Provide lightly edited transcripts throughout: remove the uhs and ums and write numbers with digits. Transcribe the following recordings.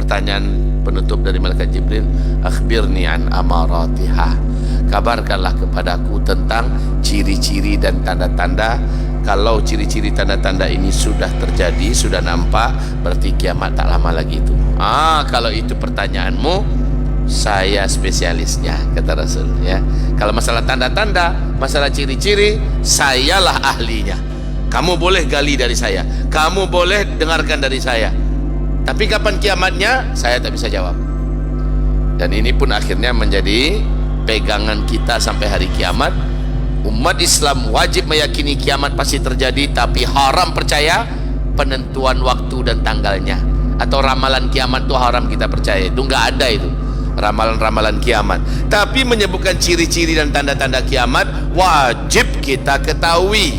pertanyaan penutup dari malaikat Jibril, akhbirni an amaratiha, kabarkanlah kepadaku tentang ciri-ciri dan tanda-tanda. Kalau ciri-ciri tanda-tanda ini sudah terjadi, sudah nampak, berarti kiamat tak lama lagi itu. Kalau itu pertanyaanmu, saya spesialisnya, kata Rasul, ya. Kalau masalah tanda-tanda, masalah ciri-ciri, sayalah ahlinya. Kamu boleh gali dari saya, kamu boleh dengarkan dari saya, tapi kapan kiamatnya saya tak bisa jawab. Dan ini pun akhirnya menjadi pegangan kita sampai hari kiamat. Umat Islam wajib meyakini kiamat pasti terjadi, tapi haram percaya penentuan waktu dan tanggalnya, atau ramalan kiamat itu haram kita percaya. Itu enggak ada itu ramalan-ramalan kiamat. Tapi menyebutkan ciri-ciri dan tanda-tanda kiamat wajib kita ketahui.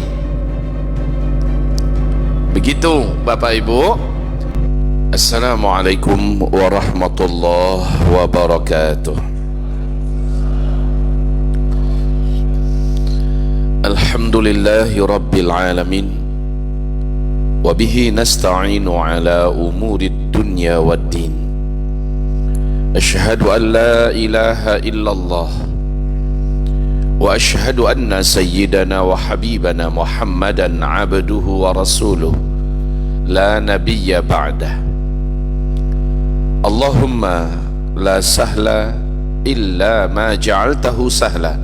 Begitu Bapak Ibu. Assalamualaikum warahmatullahi wabarakatuh. Alhamdulillahi rabbil alamin, wabihi nasta'inu ala umuri dunya waddin. Ashhadu an la ilaha illallah wa ashhadu anna sayyidana wa habibana Muhammadan abduhu wa rasuluh la nabiyya ba'dah. Allahumma la sahla illa ma ja'altahu sahla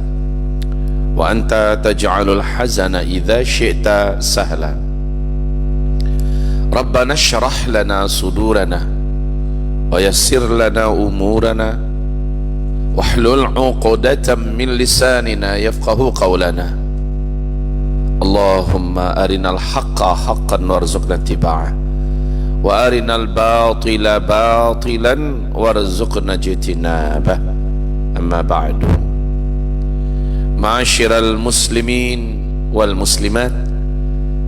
wa anta taj'alul hazana idza syi'ta sahla. Rabbana syrah lana sudurana wa yassir lana umurana wahlul 'uqdatam min lisanina yafqahu qawlana. Allahumma arinal haqqa haqqan warzuqna ittiba'ah wa arinal batila batilan warzuqna ijtinabah. Amma ba'du. Ma'asyiral muslimin wal muslimat,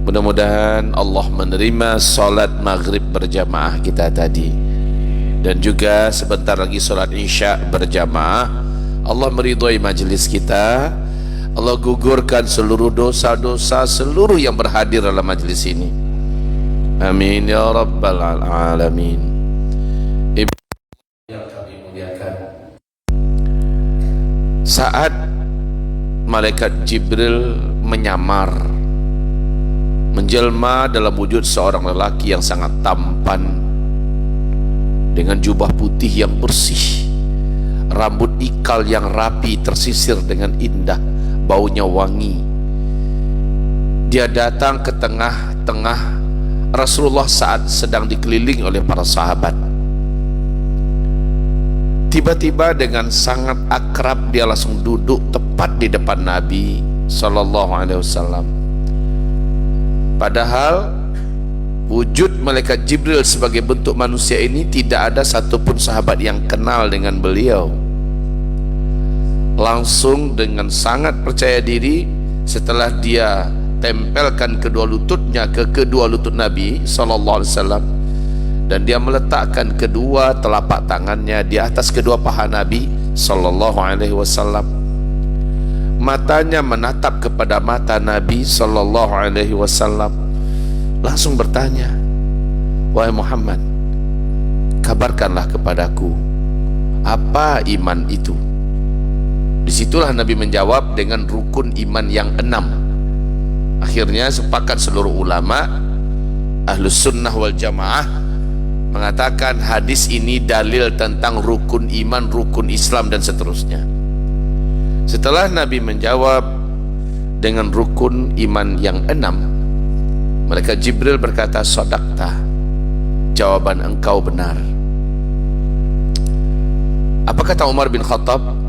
mudah-mudahan Allah menerima salat maghrib berjamaah kita tadi, dan juga sebentar lagi salat isya berjamaah. Allah meridhai majelis kita. Allah gugurkan seluruh dosa-dosa seluruh yang berhadir dalam majelis ini. Amin ya rabbal alamin. Ibu yang kami muliakan, saat malaikat Jibril menyamar, menjelma dalam wujud seorang lelaki yang sangat tampan, dengan jubah putih yang bersih, rambut ikal yang rapi tersisir dengan indah, baunya wangi. Dia datang ke tengah-tengah Rasulullah saat sedang dikelilingi oleh para sahabat. Tiba-tiba dengan sangat akrab dia langsung duduk tepat di depan Nabi sallallahu alaihi wasallam. Padahal wujud malaikat Jibril sebagai bentuk manusia ini tidak ada satupun sahabat yang kenal dengan beliau. Langsung dengan sangat percaya diri, setelah dia tempelkan kedua lututnya ke kedua lutut Nabi sallallahu alaihi wasallam, dan dia meletakkan kedua telapak tangannya di atas kedua paha Nabi sallallahu alaihi wasallam. Matanya menatap kepada mata Nabi sallallahu alaihi wasallam, langsung bertanya, "Wahai Muhammad, kabarkanlah kepadaku, apa iman itu?" Disitulah Nabi menjawab dengan rukun iman yang 6. Akhirnya sepakat seluruh ulama Ahlus Sunnah wal Jamaah mengatakan hadis ini dalil tentang rukun iman, rukun Islam, dan seterusnya. Setelah Nabi menjawab dengan rukun iman yang 6, malaikat Jibril berkata, "Shadaqta, jawaban engkau benar." Apa kata Umar bin Khattab?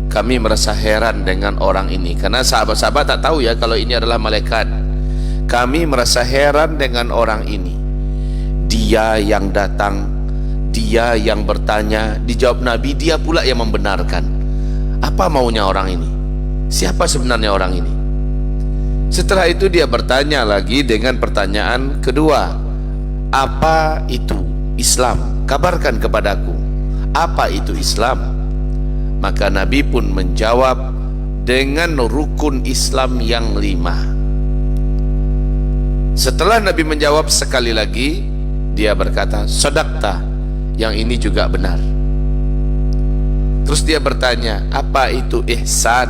Kami merasa heran dengan orang ini, karena sahabat-sahabat tak tahu ya kalau ini adalah malaikat. Kami merasa heran dengan orang ini. Dia yang datang, dia yang bertanya, dijawab Nabi, dia pula yang membenarkan. Apa maunya orang ini? Siapa sebenarnya orang ini? Setelah itu dia bertanya lagi dengan pertanyaan kedua, apa itu Islam? Kabarkan kepadaku, apa itu Islam? Maka Nabi pun menjawab dengan rukun Islam yang 5. Setelah Nabi menjawab sekali lagi, dia berkata, "Shadaqta, yang ini juga benar. Terus dia bertanya, apa itu ihsan?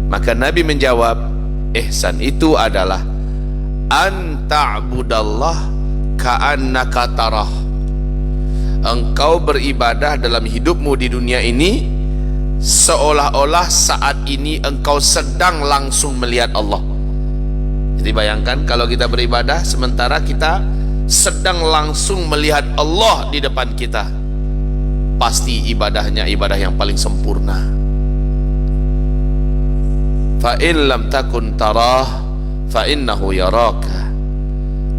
Maka Nabi menjawab, ihsan itu adalah an ta'budallah ka'annaka tarah. Engkau beribadah dalam hidupmu di dunia ini seolah-olah saat ini engkau sedang langsung melihat Allah. Jadi bayangkan kalau kita beribadah sementara kita sedang langsung melihat Allah di depan kita, pasti ibadahnya ibadah yang paling sempurna. Fa in lam takun tarah fa innahu yaraka.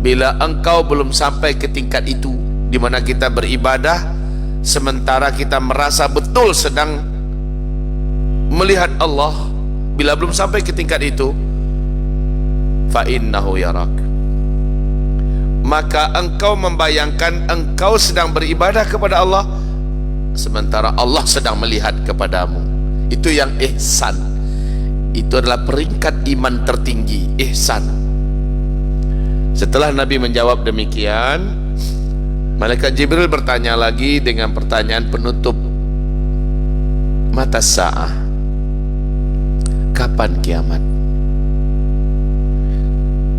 Bila engkau belum sampai ke tingkat itu, di mana kita beribadah sementara kita merasa betul sedang melihat Allah, bila belum sampai ke tingkat itu, fa innahu yarak, maka engkau membayangkan engkau sedang beribadah kepada Allah sementara Allah sedang melihat kepadamu. Itu yang ihsan. Itu adalah peringkat iman tertinggi, ihsan. Setelah Nabi menjawab demikian, Malaikat Jibril bertanya lagi dengan pertanyaan penutup, mata sa'ah, kapan kiamat?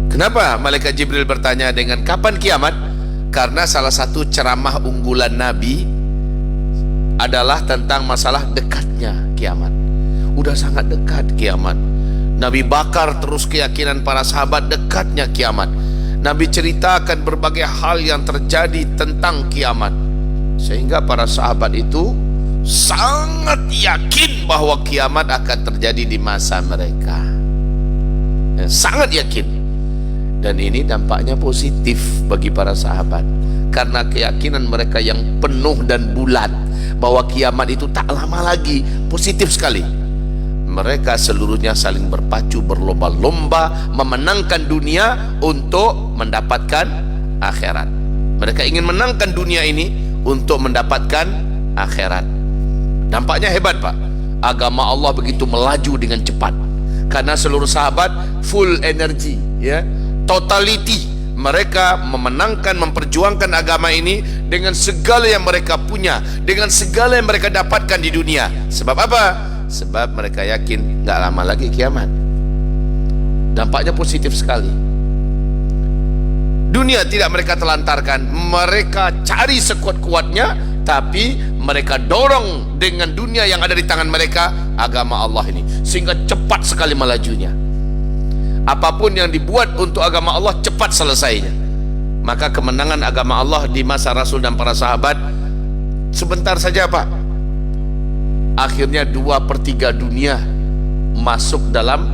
Kenapa Malaikat Jibril bertanya dengan kapan kiamat? Karena salah satu ceramah unggulan Nabi adalah tentang masalah dekatnya kiamat. Udah sangat dekat kiamat. Nabi bakar terus keyakinan para sahabat dekatnya kiamat. Nabi ceritakan berbagai hal yang terjadi tentang kiamat, sehingga para sahabat itu sangat yakin bahwa kiamat akan terjadi di masa mereka. Sangat yakin. Dan ini dampaknya positif bagi para sahabat, karena keyakinan mereka yang penuh dan bulat bahwa kiamat itu tak lama lagi, positif sekali. Mereka seluruhnya saling berpacu berlomba-lomba memenangkan dunia untuk mendapatkan akhirat. Mereka ingin menangkan dunia ini untuk mendapatkan akhirat. Dampaknya hebat, Pak. Agama Allah begitu melaju dengan cepat karena seluruh sahabat full energy, ya, totality. Mereka memenangkan, memperjuangkan agama ini dengan segala yang mereka punya, dengan segala yang mereka dapatkan di dunia. Sebab apa? Sebab mereka yakin gak lama lagi kiamat. Dampaknya positif sekali. Dunia tidak mereka telantarkan, mereka cari sekuat-kuatnya, tapi mereka dorong dengan dunia yang ada di tangan mereka, agama Allah ini, sehingga cepat sekali melajunya. Apapun yang dibuat untuk agama Allah cepat selesainya. Maka kemenangan agama Allah di masa Rasul dan para sahabat sebentar saja, Pak. Akhirnya 2/3 dunia masuk dalam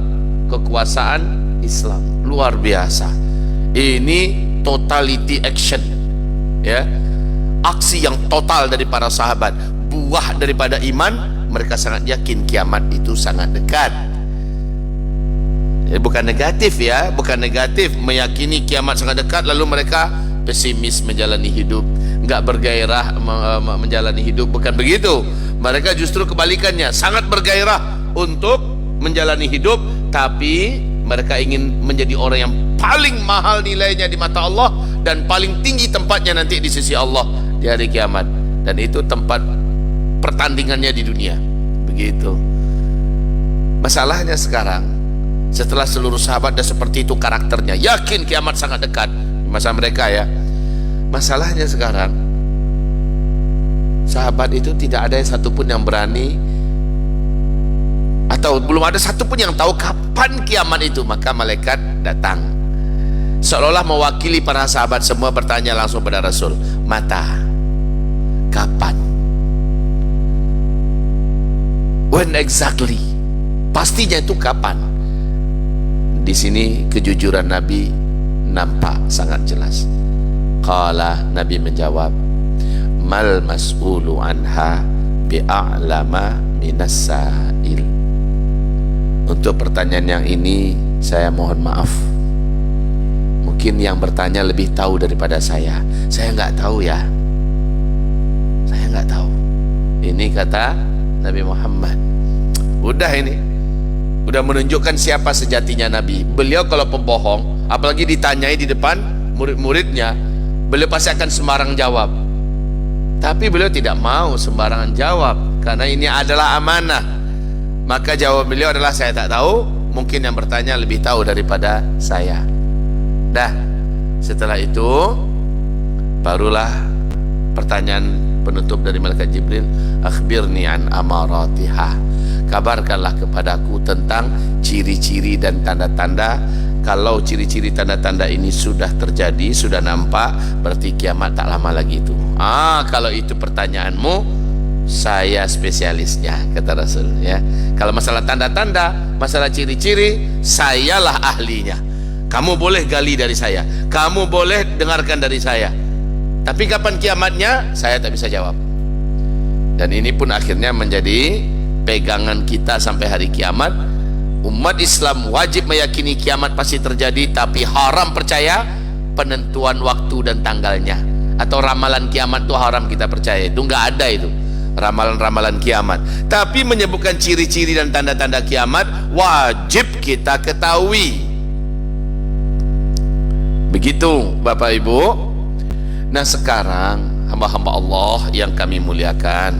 kekuasaan Islam. Luar biasa. Ini totality action, ya, aksi yang total dari para sahabat, buah daripada iman. Mereka sangat yakin kiamat itu sangat dekat. Bukan negatif, ya, bukan negatif meyakini kiamat sangat dekat lalu mereka pesimis menjalani hidup, nggak bergairah menjalani hidup. Bukan begitu. Mereka justru kebalikannya, sangat bergairah untuk menjalani hidup, tapi mereka ingin menjadi orang yang paling mahal nilainya di mata Allah dan paling tinggi tempatnya nanti di sisi Allah di hari kiamat. Dan itu tempat pertandingannya di dunia. Begitu. Masalahnya sekarang, setelah seluruh sahabat dan seperti itu karakternya, yakin kiamat sangat dekat di masa mereka, ya. Masalahnya sekarang, sahabat itu tidak ada yang satupun yang berani, atau belum ada satupun yang tahu kapan kiamat itu. Maka malaikat datang seolah-olah mewakili para sahabat semua, bertanya langsung pada Rasul, mata, kapan? When exactly? Pastinya itu kapan? Di sini kejujuran Nabi nampak sangat jelas. Qala, Nabi menjawab, mal mas'ulu anha bi'a'lama minas sa'il. Untuk pertanyaan yang ini saya mohon maaf, mungkin yang bertanya lebih tahu daripada saya. Saya nggak tahu, ya, saya nggak tahu. Ini kata Nabi Muhammad. Udah, ini udah menunjukkan siapa sejatinya Nabi. Beliau kalau pembohong, apalagi ditanyai di depan murid-muridnya, beliau pasti akan sembarang jawab. Tapi beliau tidak mau sembarangan jawab, karena ini adalah amanah. Maka jawab beliau adalah, saya tak tahu, mungkin yang bertanya lebih tahu daripada saya. Dah, setelah itu barulah pertanyaan penutup dari malaikat Jibril, akhbirni an amaratiha, kabarkanlah kepadaku tentang ciri-ciri dan tanda-tanda. Kalau ciri-ciri tanda-tanda ini sudah terjadi, sudah nampak, berarti kiamat tak lama lagi itu. Kalau itu pertanyaanmu, saya spesialisnya, kata Rasul, ya. Kalau masalah tanda-tanda, masalah ciri-ciri, sayalah ahlinya. Kamu boleh gali dari saya, kamu boleh dengarkan dari saya, tapi kapan kiamatnya, saya tak bisa jawab. Dan ini pun akhirnya menjadi pegangan kita sampai hari kiamat. Umat Islam wajib meyakini kiamat pasti terjadi, tapi haram percaya penentuan waktu dan tanggalnya. Atau ramalan kiamat itu haram kita percaya. Itu enggak ada itu, ramalan-ramalan kiamat. Tapi menyebutkan ciri-ciri dan tanda-tanda kiamat wajib kita ketahui. Begitu Bapak Ibu. Nah sekarang hamba-hamba Allah yang kami muliakan,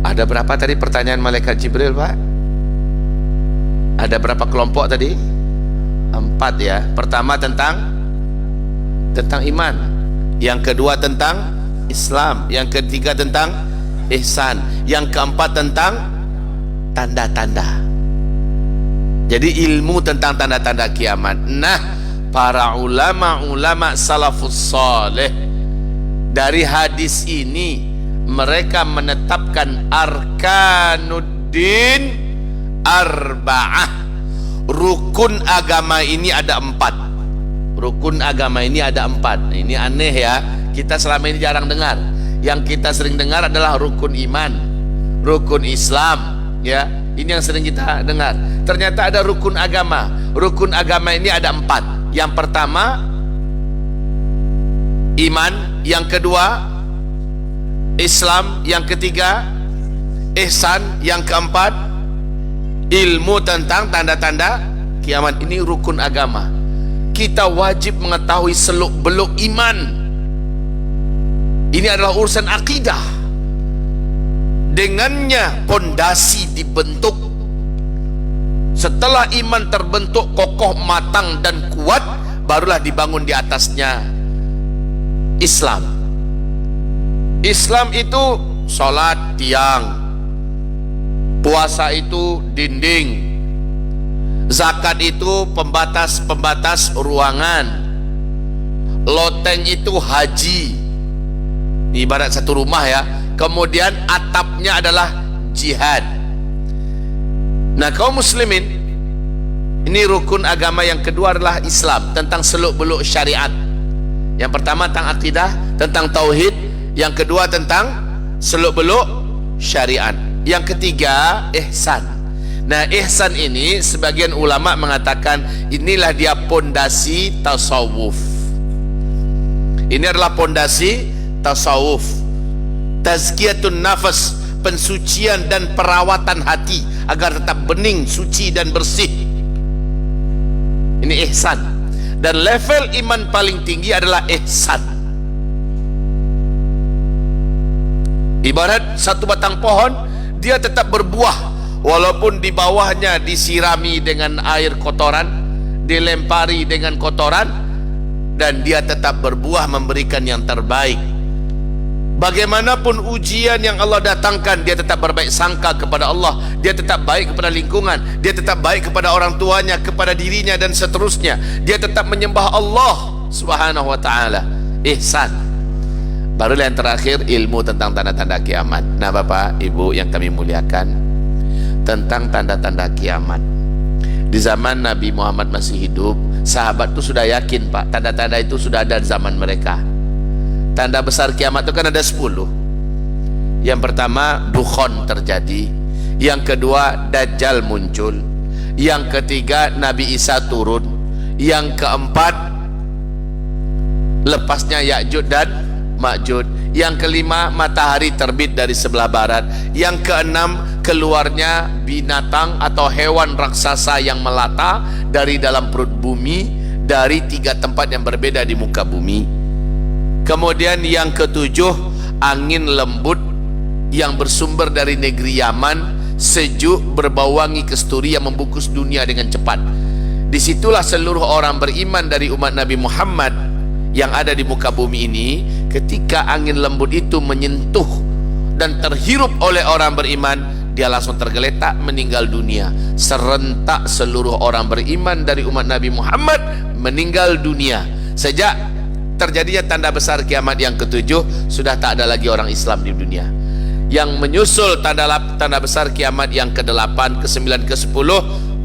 ada berapa tadi pertanyaan malaikat Jibril, Pak? Ada berapa kelompok tadi? 4 ya. Pertama tentang iman, yang kedua tentang Islam, yang ketiga tentang ihsan, yang keempat tentang tanda-tanda. Jadi ilmu tentang tanda-tanda kiamat. Nah, para ulama salafus saleh dari hadis ini mereka menetapkan arkanuddin arba'ah. Rukun agama ini ada 4. Rukun agama ini ada 4. Ini aneh ya, kita selama ini jarang dengar. Yang kita sering dengar adalah rukun iman, rukun Islam, ya. Ini yang sering kita dengar. Ternyata ada rukun agama. Rukun agama ini ada 4. Yang pertama iman, yang kedua Islam, yang ketiga ihsan, yang keempat ilmu tentang tanda-tanda kiamat. Ini rukun agama. Kita wajib mengetahui seluk-beluk iman. Ini adalah urusan akidah. Dengannya pondasi dibentuk. Setelah iman terbentuk kokoh, matang dan kuat, barulah dibangun di atasnya Islam. Islam itu sholat tiang, puasa itu dinding, zakat itu pembatas ruangan, loteng itu haji, ibarat satu rumah ya. Kemudian atapnya adalah jihad. Nah kaum muslimin, ini rukun agama yang kedua adalah Islam, tentang seluk-beluk syariat. Yang pertama tentang akidah, tentang tauhid. Yang kedua tentang seluk-beluk syariat. Yang ketiga ihsan. Nah ihsan ini sebagian ulama mengatakan inilah dia pondasi tasawuf. Ini adalah pondasi tasawuf. Tazkiyatun nafas, pensucian dan perawatan hati agar tetap bening, suci dan bersih. Ini ihsan. Dan level iman paling tinggi adalah ihsan. Ibarat satu batang pohon, dia tetap berbuah walaupun di bawahnya disirami dengan air kotoran, dilempari dengan kotoran, dan dia tetap berbuah memberikan yang terbaik. Bagaimanapun ujian yang Allah datangkan, dia tetap berbaik sangka kepada Allah, dia tetap baik kepada lingkungan, dia tetap baik kepada orang tuanya, kepada dirinya dan seterusnya. Dia tetap menyembah Allah Subhanahu wa ta'ala. Ihsan. Barulah yang terakhir ilmu tentang tanda-tanda kiamat. Nah Bapak Ibu yang kami muliakan, tentang tanda-tanda kiamat, di zaman Nabi Muhammad masih hidup, sahabat itu sudah yakin Pak, tanda-tanda itu sudah ada di zaman mereka. Tanda besar kiamat itu kan ada 10. Yang pertama dukhon terjadi, yang kedua Dajjal muncul, yang ketiga Nabi Isa turun, yang keempat lepasnya Ya'juj dan Ma'juj, yang kelima matahari terbit dari sebelah barat, yang keenam keluarnya binatang atau hewan raksasa yang melata dari dalam perut bumi dari 3 tempat yang berbeda di muka bumi. Kemudian yang ketujuh, angin lembut yang bersumber dari negeri Yaman, sejuk, berbau wangi kesturi yang membungkus dunia dengan cepat. Disitulah seluruh orang beriman dari umat Nabi Muhammad yang ada di muka bumi ini, ketika angin lembut itu menyentuh dan terhirup oleh orang beriman, dia langsung tergeletak meninggal dunia. Serentak seluruh orang beriman dari umat Nabi Muhammad meninggal dunia. Sejak terjadinya tanda besar kiamat yang ketujuh, sudah tak ada lagi orang Islam di dunia. Yang menyusul tanda besar kiamat yang ke-8, ke-9, ke-10,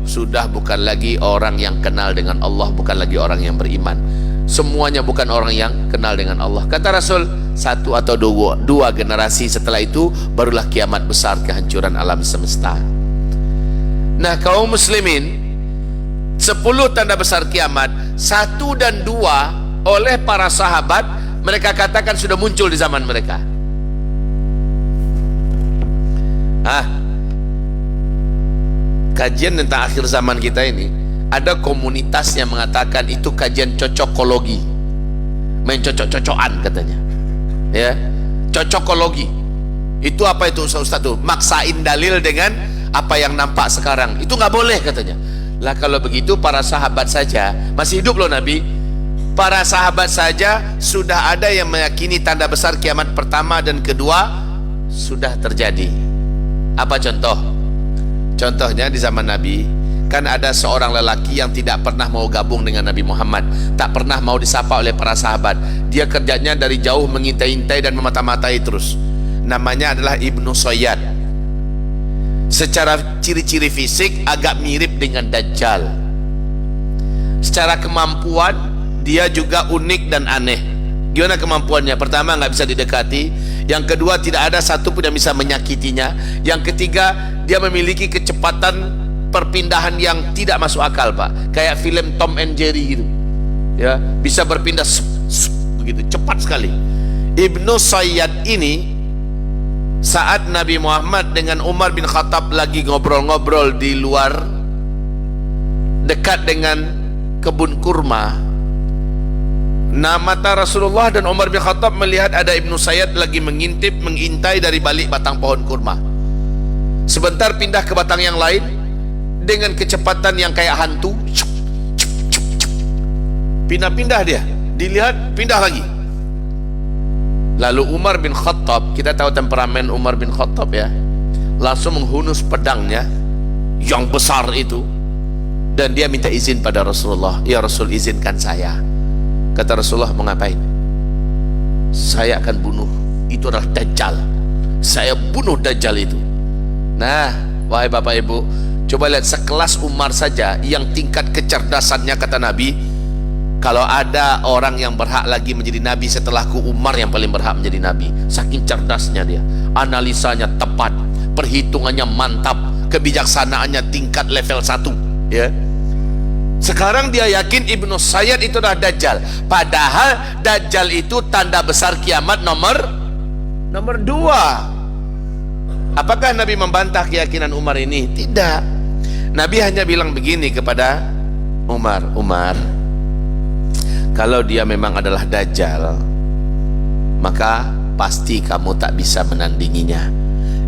sudah bukan lagi orang yang kenal dengan Allah, bukan lagi orang yang beriman. Semuanya bukan orang yang kenal dengan Allah. Kata Rasul, satu atau dua generasi setelah itu barulah kiamat besar, kehancuran alam semesta. Nah, kaum muslimin, 10 tanda besar kiamat, 1 dan 2 oleh para sahabat mereka katakan sudah muncul di zaman mereka. Kajian tentang akhir zaman kita ini, ada komunitas yang mengatakan itu kajian cocokologi, main cocok-cocokan katanya, ya, cocokologi. Itu apa itu Ustaz tuh? Maksain dalil dengan apa yang nampak sekarang. Itu nggak boleh katanya. Lah kalau begitu para sahabat saja, masih hidup loh Nabi, para sahabat saja sudah ada yang meyakini tanda besar kiamat pertama dan kedua sudah terjadi. Apa contoh? Contohnya di zaman Nabi, kan ada seorang lelaki yang tidak pernah mau gabung dengan Nabi Muhammad, tak pernah mau disapa oleh para sahabat. Dia kerjanya dari jauh mengintai-intai dan memata-matai terus. Namanya adalah Ibnu Sayyad. Secara ciri-ciri fisik agak mirip dengan Dajjal. Secara kemampuan dia juga unik dan aneh. Gimana kemampuannya? Pertama, nggak bisa didekati. Yang kedua, tidak ada satu pun yang bisa menyakitinya. Yang ketiga, dia memiliki kecepatan perpindahan yang tidak masuk akal, Pak. Kayak film Tom and Jerry gitu, ya, bisa berpindah begitu cepat sekali. Ibnu Sayyad ini, saat Nabi Muhammad dengan Umar bin Khattab lagi ngobrol-ngobrol di luar dekat dengan kebun kurma, mata Rasulullah dan Umar bin Khattab melihat ada Ibnu Sayyad lagi mengintip, mengintai dari balik batang pohon kurma. Sebentar pindah ke batang yang lain dengan kecepatan yang kayak hantu, pindah-pindah dia, dilihat pindah lagi. Lalu Umar bin Khattab, kita tahu temperamen Umar bin Khattab ya, langsung menghunus pedangnya yang besar itu dan dia minta izin pada Rasulullah. Ya Rasul, izinkan saya. Kata Rasulullah, mau ngapain? Saya akan bunuh, itu adalah Dajjal. Saya bunuh Dajjal itu. Nah, wahai Bapak Ibu, coba lihat sekelas Umar saja yang tingkat kecerdasannya, kata Nabi, kalau ada orang yang berhak lagi menjadi Nabi setelahku, Umar yang paling berhak menjadi Nabi. Saking cerdasnya dia, analisanya tepat, perhitungannya mantap, kebijaksanaannya tingkat level 1, ya. Sekarang dia yakin Ibnu Sayyad itu adalah Dajjal, padahal Dajjal itu tanda besar kiamat nomor 2. Apakah Nabi membantah keyakinan Umar ini? Tidak. Nabi hanya bilang begini kepada Umar, kalau dia memang adalah Dajjal, maka pasti kamu tak bisa menandinginya.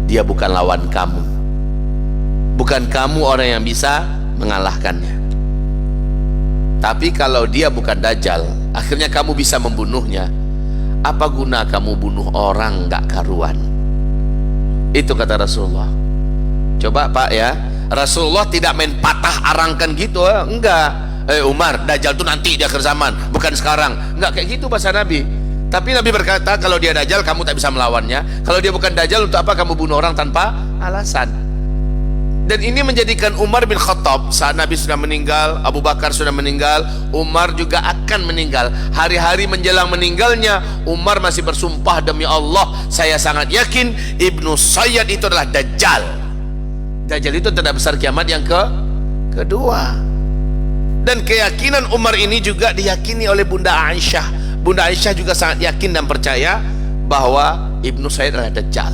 Dia bukan lawan kamu, bukan kamu orang yang bisa mengalahkannya. Tapi kalau dia bukan Dajjal, akhirnya kamu bisa membunuhnya, apa guna kamu bunuh orang gak karuan? Itu kata Rasulullah. Coba Pak ya, Rasulullah tidak main patah arangkan gitu, enggak. Umar, Dajjal itu nanti di akhir zaman, bukan sekarang. Enggak kayak gitu bahasa Nabi. Tapi Nabi berkata, kalau dia Dajjal kamu tak bisa melawannya. Kalau dia bukan Dajjal, untuk apa kamu bunuh orang tanpa alasan? Dan ini menjadikan Umar bin Khattab, saat Nabi sudah meninggal, Abu Bakar sudah meninggal, Umar juga akan meninggal. Hari-hari menjelang meninggalnya, Umar masih bersumpah, demi Allah saya sangat yakin Ibnu Sayyad itu adalah Dajjal. Dajjal itu tanda besar kiamat yang kedua. Dan keyakinan Umar ini juga diyakini oleh Bunda Aisyah. Bunda Aisyah juga sangat yakin dan percaya bahwa Ibnu Sayyad adalah Dajjal.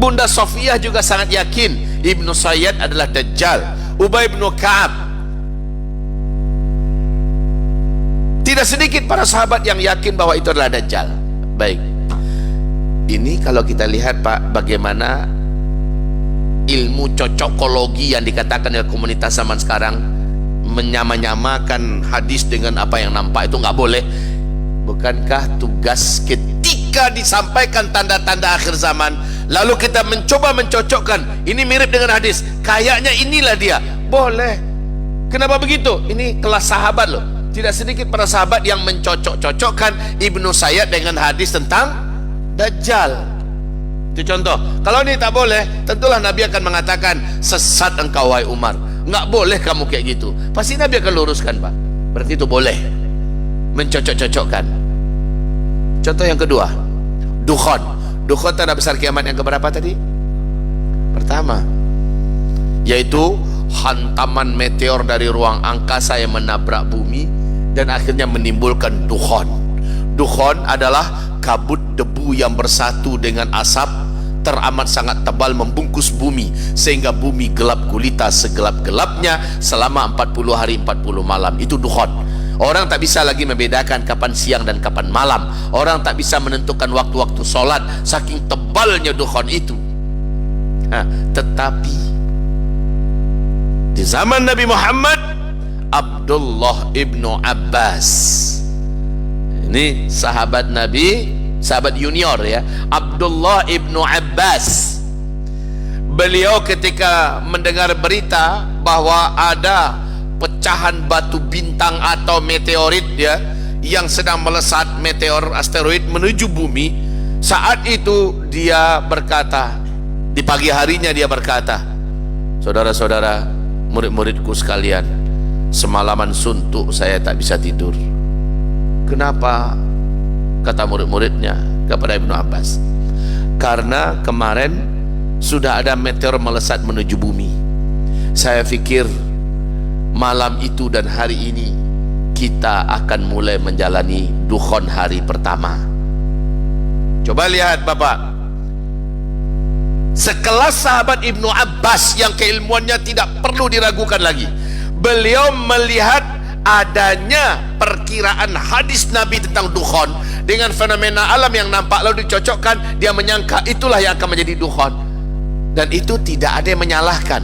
Bunda Sofiyah juga sangat yakin Ibnu Sayyad adalah Dajjal. Ubay bin Ka'ab Tidak sedikit para sahabat yang yakin bahwa itu adalah Dajjal. Baik, ini kalau kita lihat Pak, bagaimana ilmu cocokologi yang dikatakan oleh komunitas zaman sekarang menyamakan hadis dengan apa yang nampak, itu nggak boleh. Bukankah tugas ketika disampaikan tanda-tanda akhir zaman, lalu kita mencoba mencocokkan, ini mirip dengan hadis, kayaknya inilah dia, boleh. Kenapa begitu? Ini kelas sahabat loh. Tidak sedikit para sahabat yang mencocok-cocokkan Ibnu Sayyad dengan hadis tentang Dajjal. Itu contoh. Kalau ini tak boleh, tentulah Nabi akan mengatakan, sesat engkau wahai Umar, nggak boleh kamu kayak gitu. Pasti Nabi akan luruskan Pak. Berarti itu boleh mencocok-cocokkan. Contoh yang kedua, Dukhon. Dukhon tanda besar kiamat yang keberapa tadi? Pertama, yaitu hantaman meteor dari ruang angkasa yang menabrak bumi dan akhirnya menimbulkan dukhon. Dukhon adalah kabut debu yang bersatu dengan asap teramat sangat tebal membungkus bumi sehingga bumi gelap gulita segelap-gelapnya selama 40 hari 40 malam. Itu dukhon. Orang tak bisa lagi membedakan kapan siang dan kapan malam. Orang tak bisa menentukan waktu-waktu sholat, saking tebalnya dukhon itu. Tetapi di zaman Nabi Muhammad, Abdullah ibnu Abbas, ini sahabat Nabi, sahabat junior ya, Abdullah ibnu Abbas, beliau ketika mendengar berita bahwa ada pecahan batu bintang atau meteorit ya, yang sedang melesat, meteor asteroid menuju bumi, saat itu dia berkata, di pagi harinya dia berkata, saudara-saudara, murid-muridku sekalian, semalaman suntuk saya tak bisa tidur. Kenapa? Kata murid-muridnya kepada Ibnu Abbas, karena kemarin sudah ada meteor melesat menuju bumi. Saya pikir malam itu dan hari ini kita akan mulai menjalani dukhon hari pertama. Coba lihat Bapak, sekelas sahabat Ibnu Abbas yang keilmuannya tidak perlu diragukan lagi, beliau melihat adanya perkiraan hadis Nabi tentang dukhon dengan fenomena alam yang nampak, lalu dicocokkan, dia menyangka itulah yang akan menjadi dukhon. Dan itu tidak ada yang menyalahkan.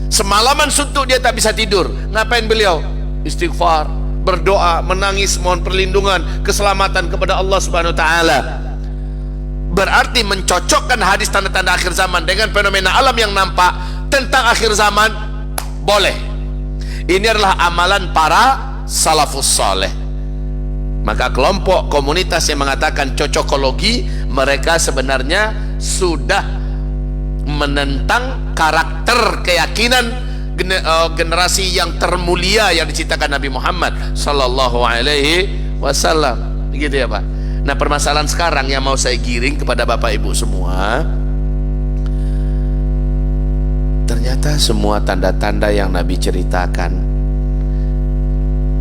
Semalaman suntuk dia tak bisa tidur. Ngapain beliau? Istighfar, berdoa, menangis, mohon perlindungan, keselamatan kepada Allah Subhanahu wa taala. Berarti mencocokkan hadis tanda-tanda akhir zaman dengan fenomena alam yang nampak tentang akhir zaman boleh. Ini adalah amalan para salafus saleh. Maka kelompok komunitas yang mengatakan cocokologi, mereka sebenarnya sudah menentang karakter keyakinan generasi yang termulia yang diciptakan Nabi Muhammad sallallahu alaihi wasallam. Begitu ya Pak. Nah, permasalahan sekarang yang mau saya giring kepada Bapak Ibu semua, ternyata semua tanda-tanda yang Nabi ceritakan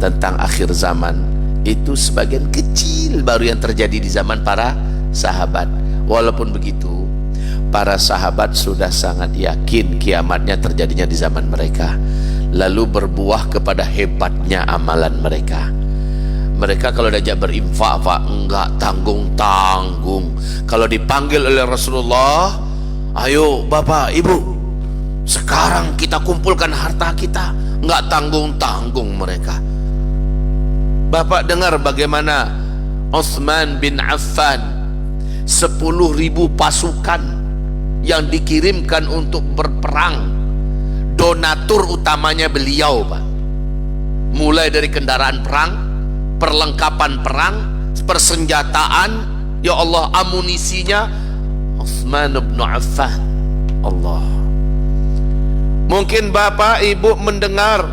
tentang akhir zaman itu sebagian kecil baru yang terjadi di zaman para sahabat. Walaupun begitu, para sahabat sudah sangat yakin kiamatnya terjadinya di zaman mereka, lalu berbuah kepada hebatnya amalan mereka. Mereka kalau diajak berinfak Pak, enggak tanggung-tanggung. Kalau dipanggil oleh Rasulullah, ayo Bapak Ibu, sekarang kita kumpulkan harta kita, enggak tanggung-tanggung mereka. Bapak dengar bagaimana Utsman bin Affan, 10.000 pasukan yang dikirimkan untuk berperang, donatur utamanya beliau Pak. Mulai dari kendaraan perang, perlengkapan perang, persenjataan, ya Allah, amunisinya, Utsman bin Affan. Allah. Mungkin Bapak Ibu mendengar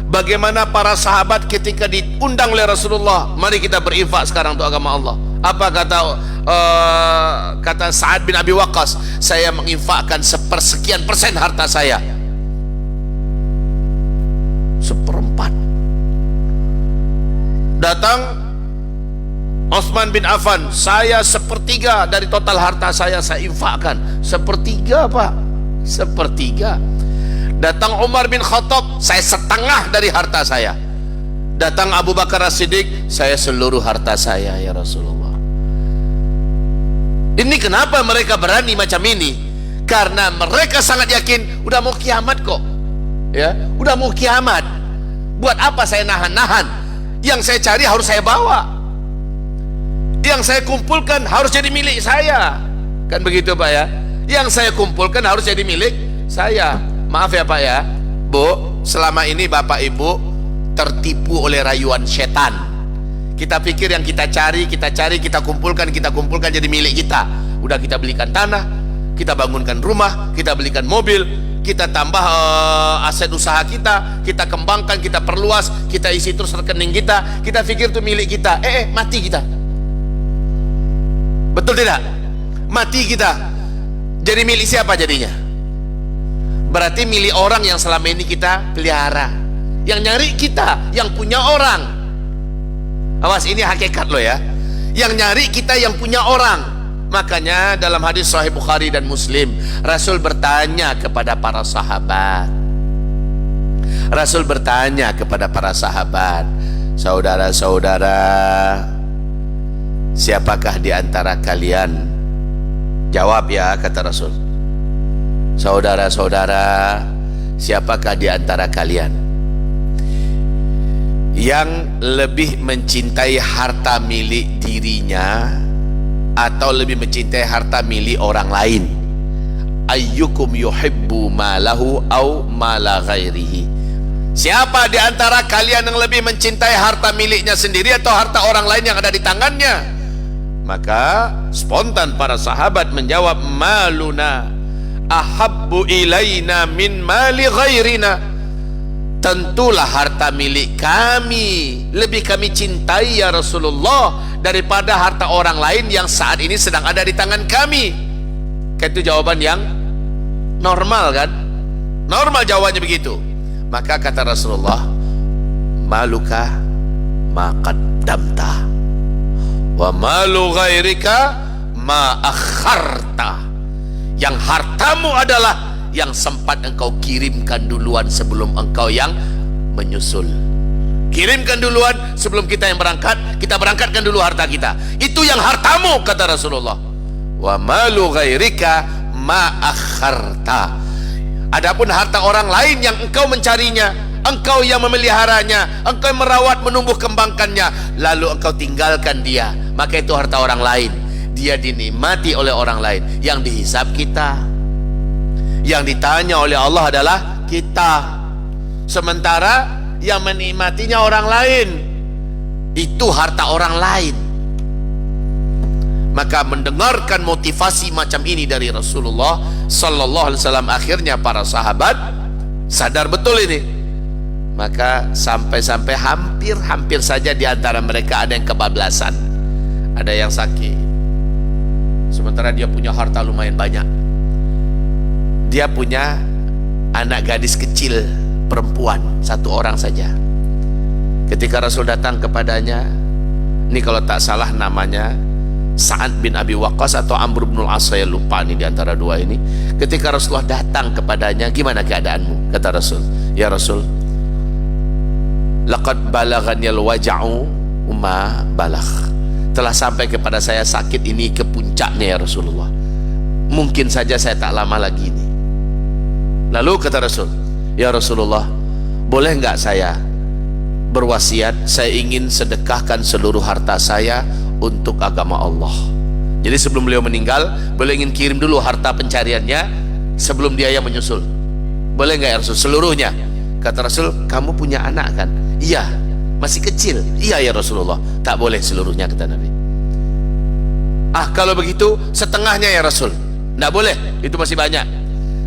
bagaimana para sahabat ketika diundang oleh Rasulullah, mari kita berinfak sekarang untuk agama Allah. Apa kata Sa'ad bin Abi Waqqas, saya menginfakkan sepersekian persen harta saya. 1/4. Datang Utsman bin Affan, saya 1/3 dari total harta saya infakkan. 1/3 Pak, 1/3. Datang Umar bin Khattab, saya 1/2 dari harta saya. Datang Abu Bakar As-Siddiq, saya seluruh harta saya ya Rasulullah. Ini kenapa mereka berani macam ini? Karena mereka sangat yakin udah mau kiamat kok. Ya, udah mau kiamat. Buat apa saya nahan-nahan? Yang saya cari harus saya bawa. Yang saya kumpulkan harus jadi milik saya. Kan begitu Pak ya? Yang saya kumpulkan harus jadi milik saya. Maaf ya Pak ya, Bu, selama ini Bapak Ibu tertipu oleh rayuan setan. Kita pikir yang kita cari, kita kumpulkan jadi milik kita. Udah kita belikan tanah, kita bangunkan rumah, kita belikan mobil, kita tambah aset usaha kita kembangkan, kita perluas, kita isi terus rekening kita pikir itu milik kita. Mati kita. Betul tidak? Mati kita. Jadi milik siapa jadinya? Berarti milik orang yang selama ini kita pelihara. Yang nyari kita, yang punya orang. Awas, ini hakikat loh ya. Yang nyari kita yang punya orang. Makanya dalam hadis Sahih Bukhari dan Muslim, Rasul bertanya kepada para sahabat. Saudara-saudara, siapakah di antara kalian? Jawab ya, kata Rasul. Saudara-saudara, siapakah di antara kalian yang lebih mencintai harta milik dirinya atau lebih mencintai harta milik orang lain? Ayyukum yuhibbu malahu au mala ghairihi. Siapa di antara kalian yang lebih mencintai harta miliknya sendiri atau harta orang lain yang ada di tangannya? Maka spontan para sahabat menjawab, maluna ahabbu ilaina min mali ghairina. Tentulah harta milik kami lebih kami cintai ya Rasulullah daripada harta orang lain yang saat ini sedang ada di tangan kami. Itu jawaban yang normal kan? Normal jawabannya begitu. Maka kata Rasulullah, maluka ma qaddamta wa malu ghairika ma akharta. Yang hartamu adalah yang sempat engkau kirimkan duluan sebelum engkau yang menyusul. Kirimkan duluan sebelum kita yang berangkat, kita berangkatkan dulu harta kita. Itu yang hartamu, kata Rasulullah. Wa malu ghairika ma akharta. Adapun harta orang lain yang engkau mencarinya, engkau yang memeliharanya, engkau yang merawat, menumbuh kembangkannya, lalu engkau tinggalkan dia, maka itu harta orang lain. Dia dinikmati oleh orang lain. Yang dihisab kita, yang ditanya oleh Allah adalah kita. Sementara yang menikmatinya orang lain, itu harta orang lain. Maka mendengarkan motivasi macam ini dari Rasulullah Sallallahu Alaihi Wasallam, akhirnya para sahabat sadar betul ini. Maka sampai-sampai hampir saja di antara mereka ada yang kebablasan, ada yang sakit. Sementara dia punya harta lumayan banyak. Dia punya anak gadis kecil perempuan, satu orang saja. Ketika Rasul datang kepadanya, ini kalau tak salah namanya Sa'ad bin Abi Waqqas atau Amr bin al-As, saya lupa nih di antara dua ini. Ketika Rasulullah datang kepadanya, gimana keadaanmu? Kata Rasul, ya Rasul, laqad balaghanyal waja'u ma balagh. Telah sampai kepada saya sakit ini ke puncaknya ya Rasulullah. Mungkin saja saya tak lama lagi ini. Lalu kata Rasul, ya Rasulullah, boleh enggak saya berwasiat, saya ingin sedekahkan seluruh harta saya untuk agama Allah. Jadi sebelum beliau meninggal, beliau ingin kirim dulu harta pencariannya sebelum dia yang menyusul. Boleh enggak ya Rasul? Seluruhnya. Kata Rasul, kamu punya anak kan? Iya, masih kecil. Iya ya Rasulullah. Tak boleh seluruhnya, kata Nabi. Kalau begitu setengahnya ya Rasul. Tidak boleh, itu masih banyak.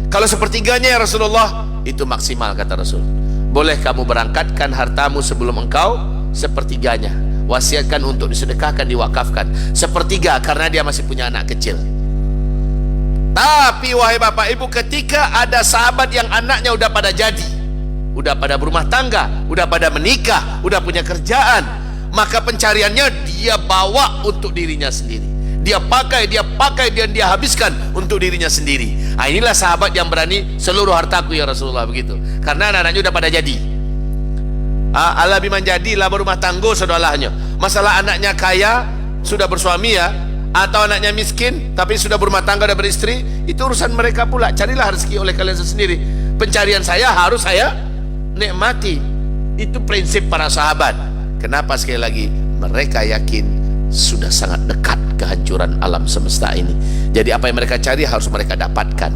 Kalau sepertiganya ya Rasulullah, itu maksimal, kata Rasul. Boleh kamu berangkatkan hartamu sebelum engkau sepertiganya. Wasiatkan untuk disedekahkan, diwakafkan. Sepertiga karena dia masih punya anak kecil. Tapi wahai bapak ibu, ketika ada sahabat yang anaknya udah pada jadi, udah pada berumah tangga, udah pada menikah, udah punya kerjaan, maka pencariannya dia bawa untuk dirinya sendiri. Dia pakai, dan dia habiskan untuk dirinya sendiri. Inilah sahabat yang berani, seluruh hartaku ya Rasulullah, begitu. Karena anak-anaknya udah pada jadi. Ala biman jadilah berumah tangga saudaranya. Masalah anaknya kaya sudah bersuami ya, atau anaknya miskin tapi sudah berumah tangga dan beristri, itu urusan mereka pula. Carilah rezeki oleh kalian sendiri. Pencarian saya harus saya nikmati. Itu prinsip para sahabat. Kenapa? Sekali lagi, mereka yakin sudah sangat dekat kehancuran alam semesta ini. Jadi apa yang mereka cari harus mereka dapatkan.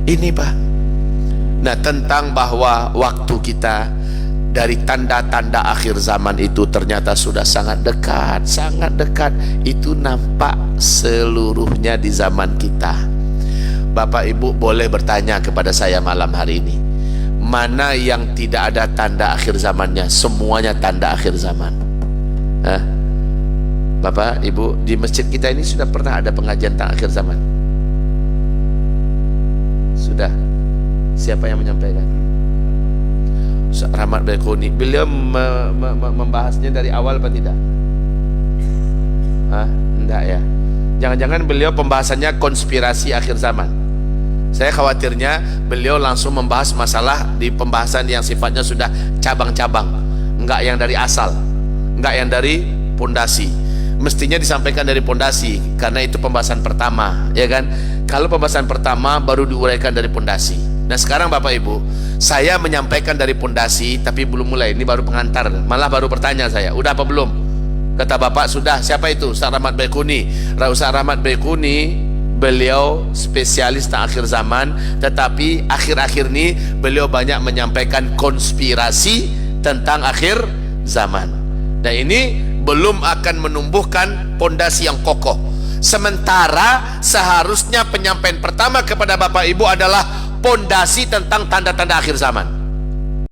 Ini Pak. Nah, tentang bahwa waktu kita dari tanda-tanda akhir zaman itu ternyata sudah sangat dekat, sangat dekat. Itu nampak seluruhnya di zaman kita. Bapak Ibu boleh bertanya kepada saya malam hari ini, mana yang tidak ada tanda akhir zamannya? Semuanya tanda akhir zaman. Hah? Bapak Ibu, di masjid kita ini sudah pernah ada pengajian tentang akhir zaman? Sudah. Siapa yang menyampaikan? Ustaz Rahmat Baikuni. Beliau membahasnya dari awal apa tidak? Enggak ya. Jangan-jangan beliau pembahasannya konspirasi akhir zaman. Saya khawatirnya beliau langsung membahas masalah di pembahasan yang sifatnya sudah cabang-cabang, enggak yang dari asal, enggak yang dari pondasi. Mestinya disampaikan dari pondasi karena itu pembahasan pertama, ya kan? Kalau pembahasan pertama baru diuraikan dari pondasi. Nah sekarang Bapak Ibu, saya menyampaikan dari pondasi tapi belum mulai. Ini baru pengantar, malah baru bertanya saya, udah apa belum? Kata Bapak sudah. Siapa itu? Ustaz Rahmat Baikuni. Ustaz Rahmat Baikuni, beliau spesialis tentang akhir zaman, tetapi akhir-akhir ini beliau banyak menyampaikan konspirasi tentang akhir zaman. Dan ini belum akan menumbuhkan pondasi yang kokoh. Sementara seharusnya penyampaian pertama kepada Bapak Ibu adalah pondasi tentang tanda-tanda akhir zaman.